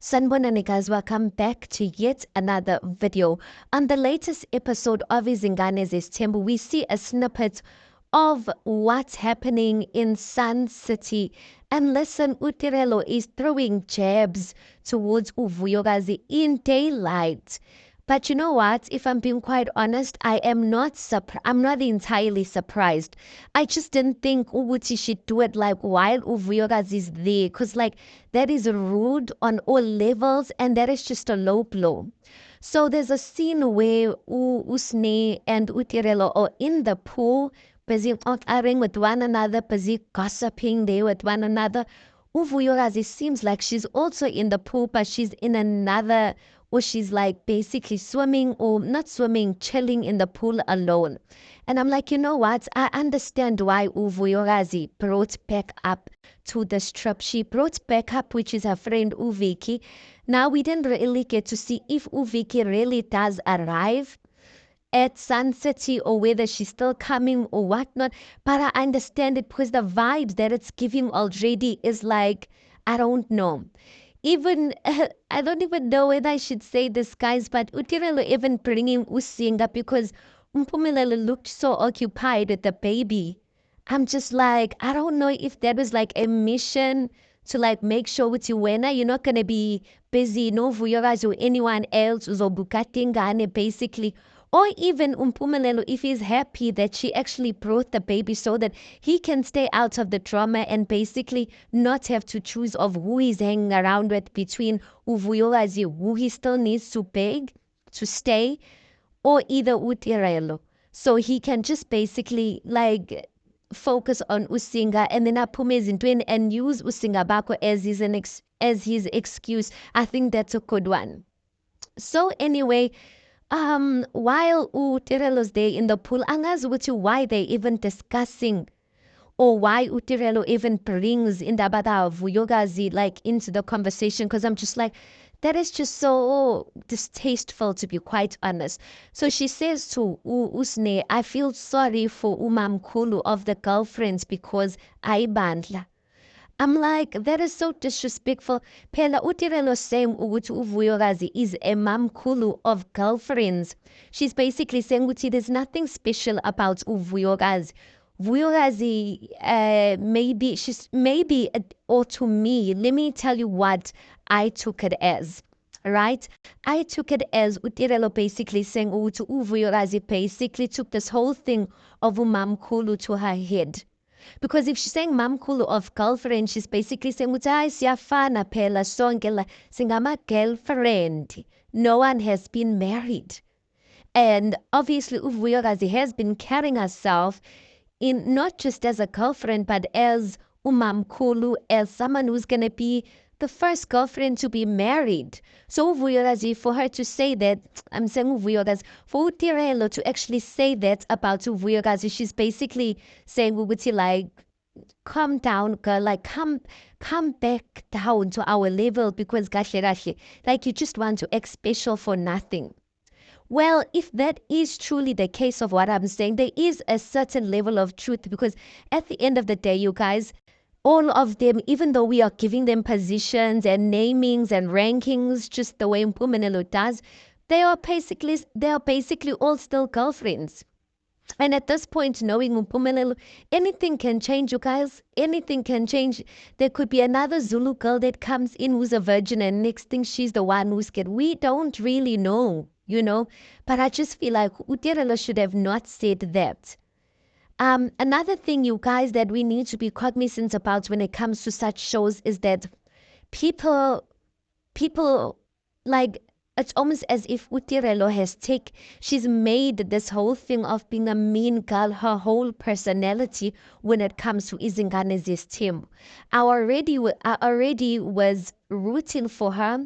Sanibonani guys, welcome back to yet another video. On the latest episode of Izingane Zesthembu, we see a snippet of what's happening in Sun City. And listen, Utirelo is throwing jabs towards Uvuyokazi in daylight. But you know what? If I'm being quite honest, I'm not entirely surprised. I just didn't think Uguti should do it like while Uvuyokazi is there. Because like that is rude on all levels and that is just a low blow. So there's a scene where Usne and Utirelo are in the pool, busy arguing with one another, busy gossiping there with one another. Uvuyokazi seems like she's also in the pool, but she's in another, or she's like basically swimming or not swimming, chilling in the pool alone. And I'm like, you know what? I understand why Uvuyokazi brought back up to the strip. She brought back up, which is her friend Uviki. Now we didn't really get to see if Uviki really does arrive at Sun City or whether she's still coming or whatnot. But I understand it because the vibes that it's giving already is like, I don't know. Even, I don't even know whether I should say this, guys, but Utirelo even bringing Usinga because Umpumelelo looked so occupied with the baby. I'm just like, I don't know if that was like a mission to like make sure with you when you're not gonna be busy, no Vuyokazi or anyone else, uzobukatingane basically. Or even Umpumelelo, if he's happy that she actually brought the baby so that he can stay out of the drama and basically not have to choose of who he's hanging around with between Uvuyokazi, who he still needs to beg to stay, or either Utirelo. So he can just basically like focus on Usinga and then aphume ezintweni and use Usinga Bako as as his excuse. I think that's a good one. So anyway, while Utirelo's there in the pool, angazi ukuthi why they even discussing or why Utirelo even brings indaba Vuyokazi like into the conversation, because I'm just like, that is just so distasteful, to be quite honest. So she says to Usne, I feel sorry for Umamkulu of the girlfriends because ayibandla. I'm like, that is so disrespectful. Phela Utirelo saying ukuthi uVuyokazi is a mamkhulu of girlfriends. She's basically saying ukuthi there's nothing special about uVuyokazi. Vuyokazi, maybe, or to me, let me tell you what I took it as. Right? I took it as Utirelo basically saying ukuthi uVuyokazi basically took this whole thing of umamkhulu to her head. Because if she's saying mamkhulu of girlfriend, she's basically saying ukuthi hayi siyafana phela sonke la singama-girlfriend. No one has been married. And obviously uVuyokazi has been carrying herself in not just as a girlfriend, but as umamkhulu, as someone who's going to be the first girlfriend to be married. So Uvuyokazi, for her to say that, I'm saying Uvuyokazi, for Utirelo to actually say that about Uvuyokazi, she's basically saying ukuthi like, calm down, girl, like come back down to our level because kahle kahle, like you just want to act special for nothing. Well, if that is truly the case of what I'm saying, there is a certain level of truth because at the end of the day, you guys, all of them, even though we are giving them positions and namings and rankings, just the way Mpumelelo does, they are basically all still girlfriends. And at this point, knowing Mpumelelo, anything can change, you guys. Anything can change. There could be another Zulu girl that comes in who's a virgin, and next thing she's the one who's scared. We don't really know, you know. But I just feel like Utirelo should have not said that. Another thing, you guys, that we need to be cognizant about when it comes to such shows is that people like it's almost as if Utirelo she's made this whole thing of being a mean girl her whole personality when it comes to Izingane Zesthembu. I already was rooting for her.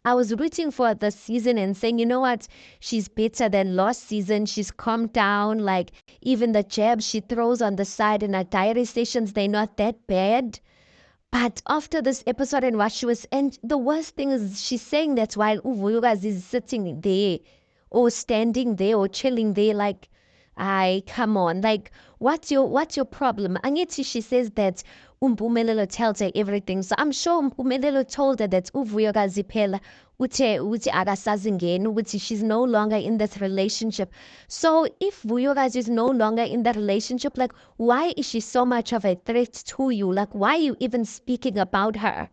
I was rooting for this season and saying, you know what, she's better than last season. She's calmed down. Like even the jabs she throws on the side in her diary sessions, they're not that bad. But after this episode and what she was, and the worst thing is she's saying that while Uvuyokazi is sitting there or standing there or chilling there, like, I come on, like, what's your problem? Angithi, she says that Mpumelelo tells her everything. So I'm sure Mpumelelo told her that uVuyokazi phela uthi akasazi ngeni, ukuthi she's no longer in that relationship. So if Vuyokazi is no longer in that relationship, like why is she so much of a threat to you? Like why are you even speaking about her?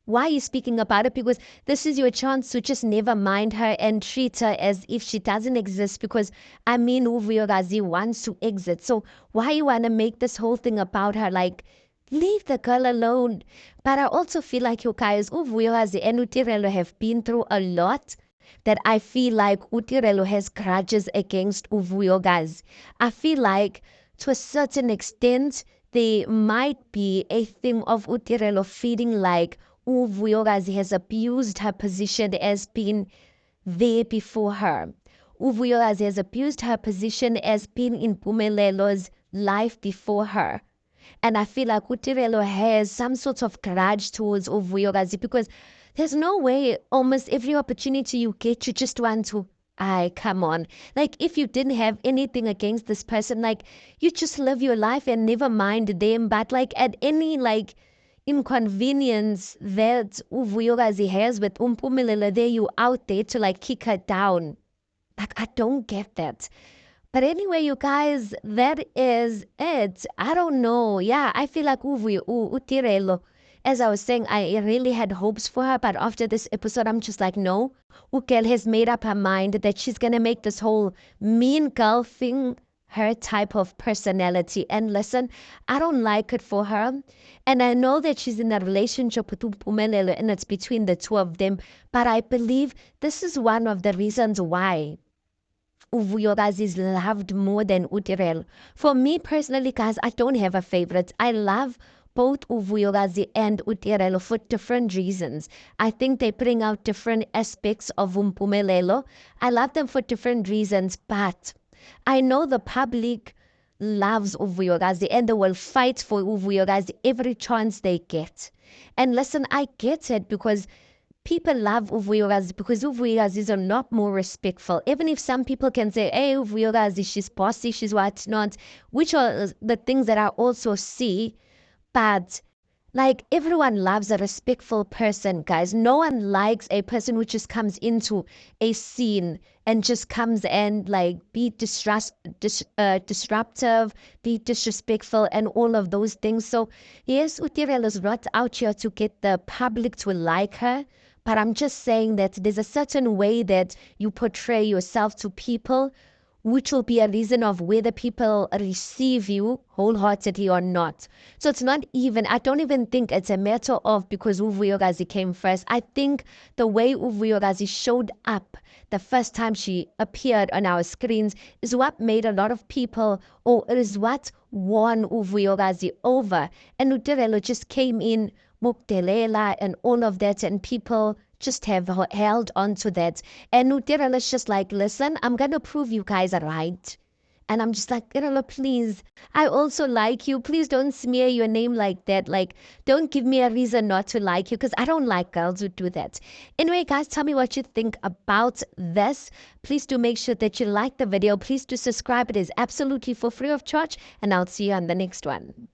Why are you speaking about it? Because this is your chance to just never mind her and treat her as if she doesn't exist. Because I mean, uVuyokazi wants to exit. So why you want to make this whole thing about her? Like, leave the girl alone. But I also feel like you guys, uVuyokazi and Utirelo have been through a lot, that I feel like Utirelo has grudges against uVuyokazi. I feel like to a certain extent, there might be a thing of Utirelo feeling like uVuyokazi has abused her position as being there before her. uVuyokazi has abused her position as being in Pumelelo's life before her. And I feel like Utirelo has some sort of grudge towards uVuyokazi, because there's no way almost every opportunity you get, you just want to, come on. Like, if you didn't have anything against this person, like, you just live your life and never mind them. But, like, at any, like, inconvenience that uVuyokazi has with Mpumelelo, there you out there to, like, kick her down. Like, I don't get that. But anyway, you guys, that is it. I don't know. Yeah, I feel like Utirelo, as I was saying, I really had hopes for her, but after this episode, I'm just like, no. Ukel has made up her mind that she's gonna make this whole mean girl thing her type of personality. And listen, I don't like it for her. And I know that she's in a relationship with Mpumelelo and it's between the two of them. But I believe this is one of the reasons why uVuyokazi is loved more than Utirelo. For me personally, guys, I don't have a favorite. I love both uVuyokazi and Utirelo for different reasons. I think they bring out different aspects of Mpumelelo. I love them for different reasons, but I know the public loves uVuyokazi and they will fight for uVuyokazi every chance they get. And listen, I get it, because people love uVuyokazi because uVuyokazi is a lot more respectful. Even if some people can say, hey, uVuyokazi, she's bossy, she's whatnot, which are the things that I also see. But like, everyone loves a respectful person, guys. No one likes a person who just comes into a scene and just comes and like be disruptive, be disrespectful, and all of those things. So yes, Utirelo is not out here to get the public to like her. But I'm just saying that there's a certain way that you portray yourself to people, which will be a reason of whether people receive you wholeheartedly or not. So it's not even, I don't even think it's a matter of because uVuyokazi came first. I think the way uVuyokazi showed up the first time she appeared on our screens is what made a lot of people, or it is what won uVuyokazi over. And Utirelo just came in, Mukdelela and all of that, and people just have held on to that. And Utirelo is just like, listen, I'm going to prove you guys are right. And I'm just like, Utirelo, please, I also like you. Please don't smear your name like that. Like, don't give me a reason not to like you, because I don't like girls who do that. Anyway, guys, tell me what you think about this. Please do make sure that you like the video. Please do subscribe. It is absolutely for free of charge. And I'll see you on the next one.